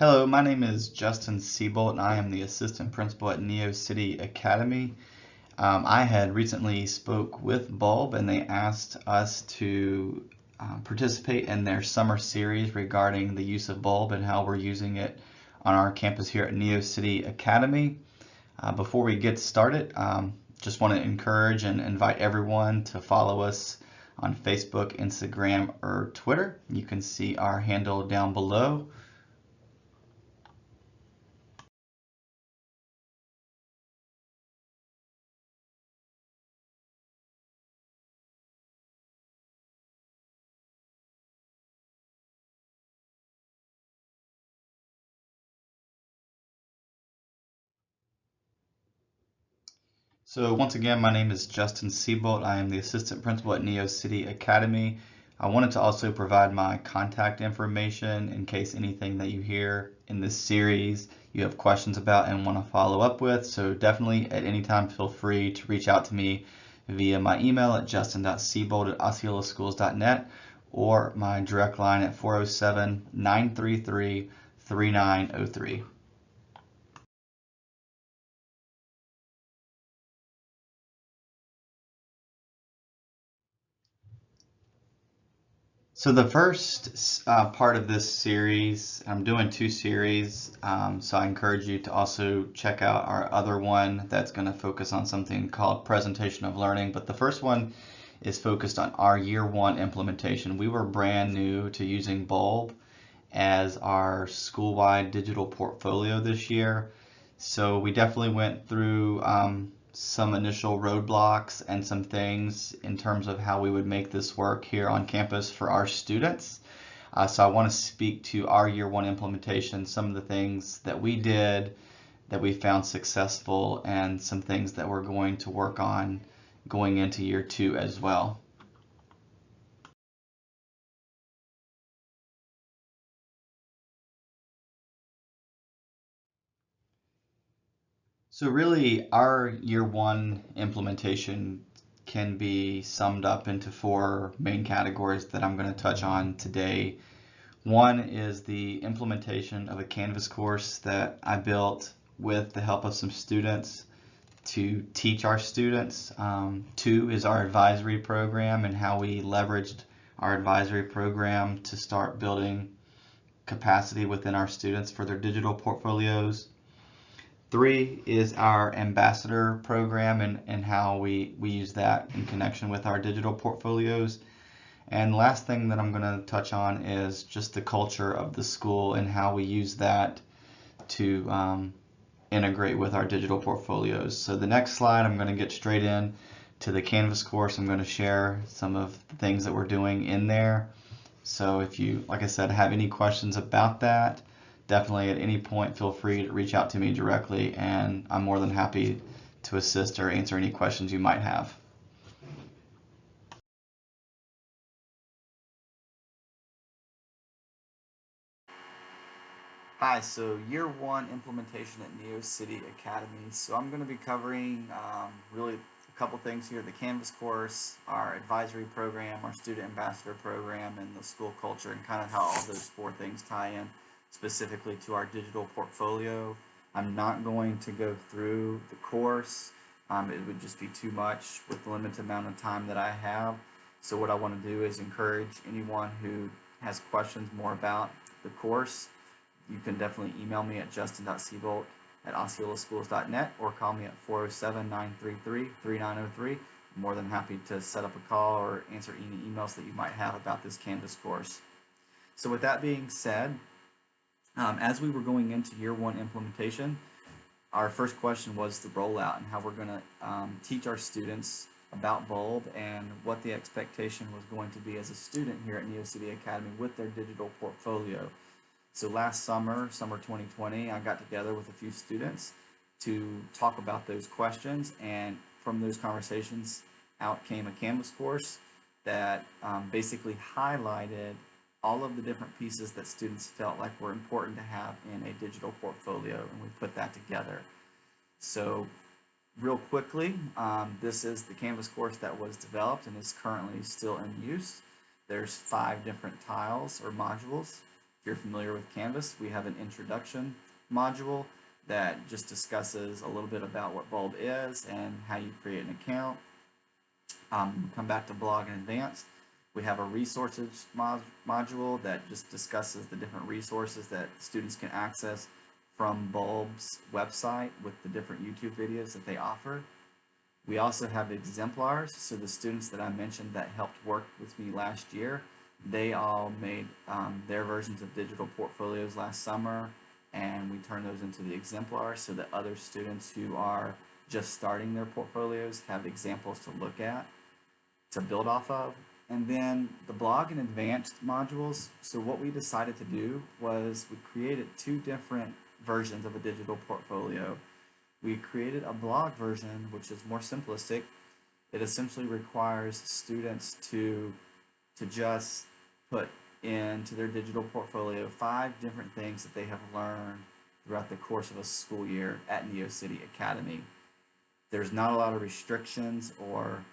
Hello, my name is Justin Siebold, and I am the assistant principal at NEOCITY Academy. I had recently spoke with Bulb, and they asked us to participate in their summer series regarding the use of Bulb and how we're using it on our campus here at NEOCITY Academy. Before we get started, just want to encourage and invite everyone to follow us on Facebook, Instagram, or Twitter. You can see our handle down below. So once again, my name is Justin Siebold. I am the assistant principal at NEOCITY Academy. I wanted to also provide my contact information in case anything that you hear in this series you have questions about and want to follow up with. So definitely at any time feel free to reach out to me via my email at justin.siebold@osceolaschools.net or my direct line at 407-933-3903. So the first part of this series, I'm doing two series, so I encourage you to also check out our other one that's going to focus on something called presentation of learning. But the first one is focused on our year one implementation. We were brand new to using Bulb as our school-wide digital portfolio this year. So we definitely went through some initial roadblocks and some things in terms of how we would make this work here on campus for our students. So I want to speak to our year one implementation, some of the things that we did that we found successful, and some things that we're going to work on going into year two as well. So really, our year one implementation can be summed up into four main categories that I'm going to touch on today. One is the implementation of a Canvas course that I built with the help of some students to teach our students. Two is our advisory program and how we leveraged our advisory program to start building capacity within our students for their digital portfolios. Three is our ambassador program and how we use that in connection with our digital portfolios. And last thing that I'm going to touch on is just the culture of the school and how we use that to integrate with our digital portfolios. So the next slide, I'm going to get straight in to the Canvas course. I'm going to share some of the things that we're doing in there. So if you, like I said, have any questions about that, definitely at any point feel free to reach out to me directly, and I'm more than happy to assist or answer any questions you might have. Hi, so year one implementation at NEOCITY Academy. So I'm going to be covering really a couple things here: the Canvas course, our advisory program, our student ambassador program, and the school culture, and kind of how all those four things tie in specifically to our digital portfolio. I'm not going to go through the course. It would just be too much with the limited amount of time that I have. So what I want to do is encourage anyone who has questions more about the course. You can definitely email me at justin.siebold@osceolaschools.net or call me at 407-933-3903. I'm more than happy to set up a call or answer any emails that you might have about this Canvas course. So with that being said, as we were going into year one implementation, our first question was the rollout and how we're going to teach our students about Bulb and what the expectation was going to be as a student here at NEOCITY Academy with their digital portfolio. So last summer 2020, I got together with a few students to talk about those questions, and from those conversations out came a Canvas course that basically highlighted all of the different pieces that students felt like were important to have in a digital portfolio, and we put that together. So real quickly, this is the Canvas course that was developed and is currently still in use. There's 5 different tiles or modules. If you're familiar with Canvas, we have an introduction module that just discusses a little bit about what Bulb is and how you create an account. Come back to Blog in Advanced. We have a resources module that just discusses the different resources that students can access from Bulb's website with the different YouTube videos that they offer. We also have exemplars, so the students that I mentioned that helped work with me last year, they all made their versions of digital portfolios last summer, and we turned those into the exemplars so that other students who are just starting their portfolios have examples to look at, to build off of. And then the blog and advanced modules, so what we decided to do was we created two different versions of a digital portfolio. We created a blog version, which is more simplistic. It essentially requires students to just put into their digital portfolio 5 different things that they have learned throughout the course of a school year at NEOCITY Academy. There's not a lot of restrictions or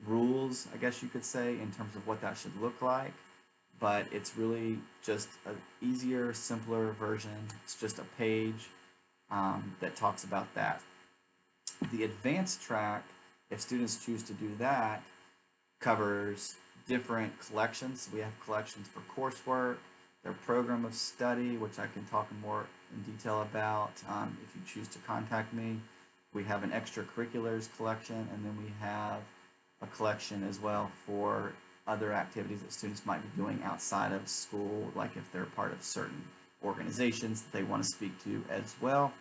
rules, I guess you could say, in terms of what that should look like, but it's really just an easier, simpler version. It's just a page that talks about that. The advanced track, if students choose to do that, covers different collections. We have collections for coursework, their program of study, which I can talk more in detail about if you choose to contact me. We have an extracurriculars collection, and then we have a collection as well for other activities that students might be doing outside of school, like if they're part of certain organizations that they want to speak to as well.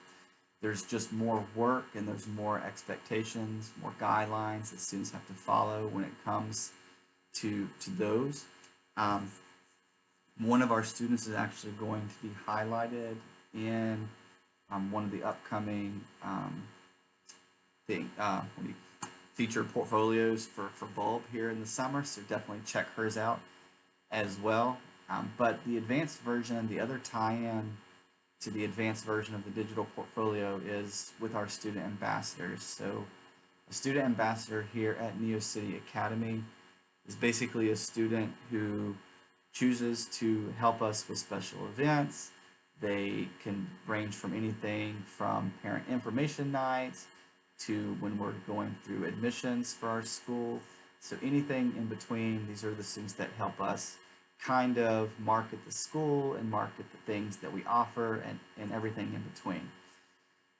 There's just more work and there's more expectations, more guidelines that students have to follow when it comes to those. One of our students is actually going to be highlighted in one of the upcoming featured portfolios for Bulb here in the summer, so definitely check hers out as well. But the advanced version, the other tie-in to the advanced version of the digital portfolio is with our student ambassadors. So a student ambassador here at NEOCITY Academy is basically a student who chooses to help us with special events. They can range from anything from parent information nights to when we're going through admissions for our school. So anything in between, these are the students that help us kind of market the school and market the things that we offer and everything in between.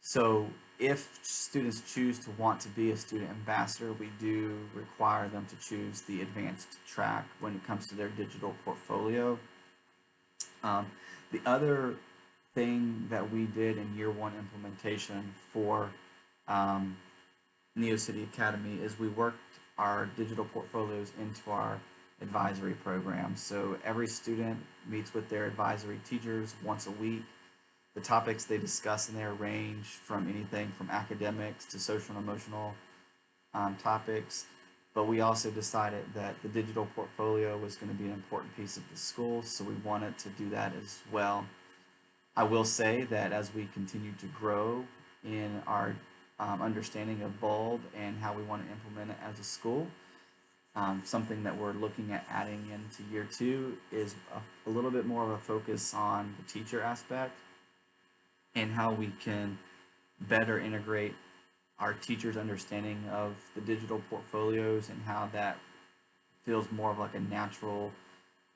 So if students choose to want to be a student ambassador, we do require them to choose the advanced track when it comes to their digital portfolio. The other thing that we did in year 1 implementation for NEOCITY Academy is we worked our digital portfolios into our advisory program. So every student meets with their advisory teachers once a week. The topics they discuss in there range from anything from academics to social and emotional topics. But we also decided that the digital portfolio was going to be an important piece of the school, so we wanted to do that as well. I will say that as we continue to grow in our understanding of Bulb and how we want to implement it as a school, something that we're looking at adding into year 2 is a little bit more of a focus on the teacher aspect and how we can better integrate our teachers' understanding of the digital portfolios and how that feels more of like a natural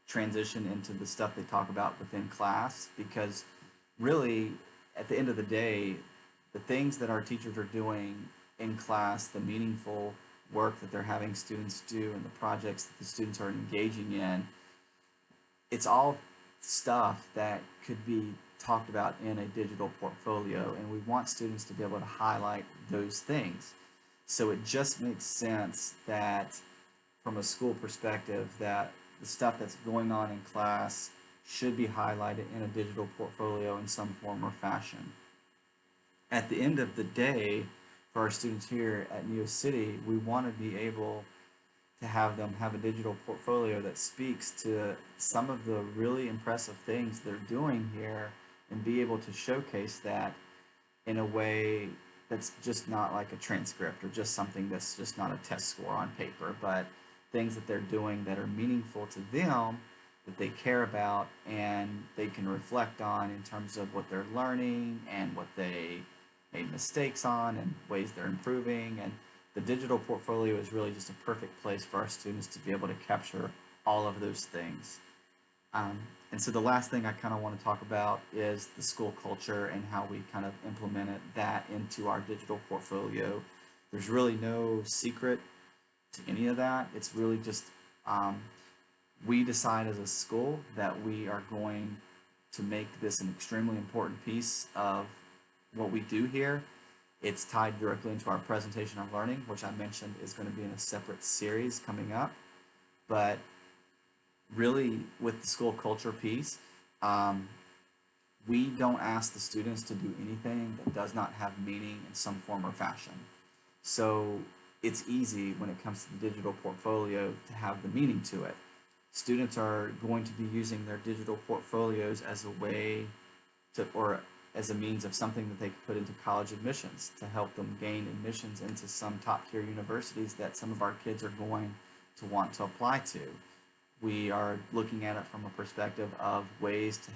transition into the stuff they talk about within class. Because really, at the end of the day, the things that our teachers are doing in class, the meaningful work that they're having students do and the projects that the students are engaging in, it's all stuff that could be talked about in a digital portfolio, and we want students to be able to highlight those things. So it just makes sense that from a school perspective that the stuff that's going on in class should be highlighted in a digital portfolio in some form or fashion. At the end of the day, for our students here at NEOCITY, we want to be able to have them have a digital portfolio that speaks to some of the really impressive things they're doing here and be able to showcase that in a way that's just not like a transcript or just something that's just not a test score on paper, but things that they're doing that are meaningful to them that they care about and they can reflect on in terms of what they're learning and what they made mistakes on and ways they're improving. And the digital portfolio is really just a perfect place for our students to be able to capture all of those things. And so the last thing I kind of want to talk about is the school culture and how we kind of implemented that into our digital portfolio. There's really no secret to any of that. It's really just we decide as a school that we are going to make this an extremely important piece of what we do here. It's tied directly into our presentation of learning, which I mentioned is going to be in a separate series coming up. But really, with the school culture piece, we don't ask the students to do anything that does not have meaning in some form or fashion. So it's easy when it comes to the digital portfolio to have the meaning to it. Students are going to be using their digital portfolios as a way to, or as a means of something that they could put into college admissions to help them gain admissions into some top tier universities that some of our kids are going to want to apply to. We are looking at it from a perspective of ways to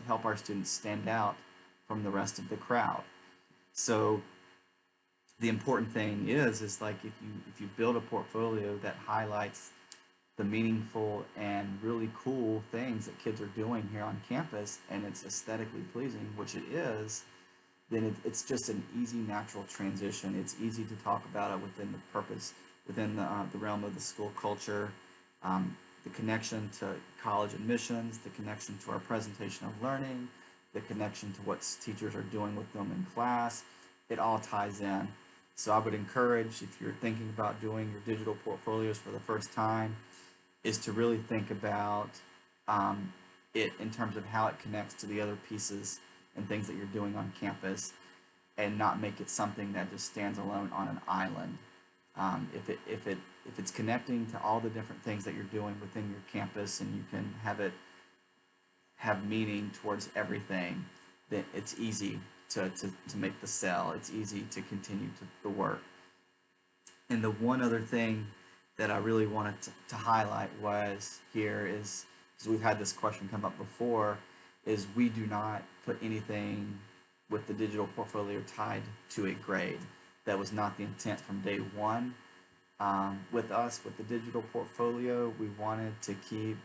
help our students stand out from the rest of the crowd. So the important thing is like if you build a portfolio that highlights the meaningful and really cool things that kids are doing here on campus and it's aesthetically pleasing, which it is, then it's just an easy, natural transition. It's easy to talk about it within the purpose, within the realm of the school culture, the connection to college admissions, the connection to our presentation of learning, the connection to what teachers are doing with them in class. It all ties in. So I would encourage, if you're thinking about doing your digital portfolios for the first time, is to really think about it in terms of how it connects to the other pieces and things that you're doing on campus, and not make it something that just stands alone on an island. If it's connecting to all the different things that you're doing within your campus, and you can have it have meaning towards everything, then it's easy to make the sell. It's easy to continue the work. And the one other thing that I really wanted to highlight was here is, because we've had this question come up before, is we do not put anything with the digital portfolio tied to a grade. That was not the intent from day one. With us, with the digital portfolio, we wanted to keep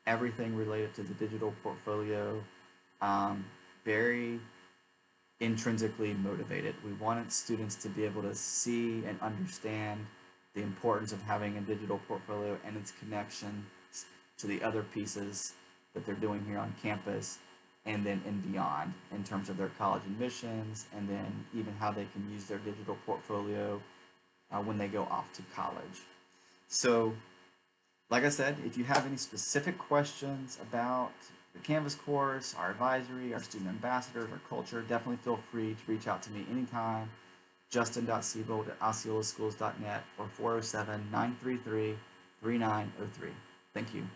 everything related to the digital portfolio very intrinsically motivated. We wanted students to be able to see and understand the importance of having a digital portfolio and its connection to the other pieces that they're doing here on campus, and then and beyond in terms of their college admissions, and then even how they can use their digital portfolio when they go off to college. So, like I said, if you have any specific questions about the Canvas course, our advisory, our student ambassadors, our culture, definitely feel free to reach out to me anytime. Justin.Siebold@OsceolaSchools.net or 407-933-3903. Thank you.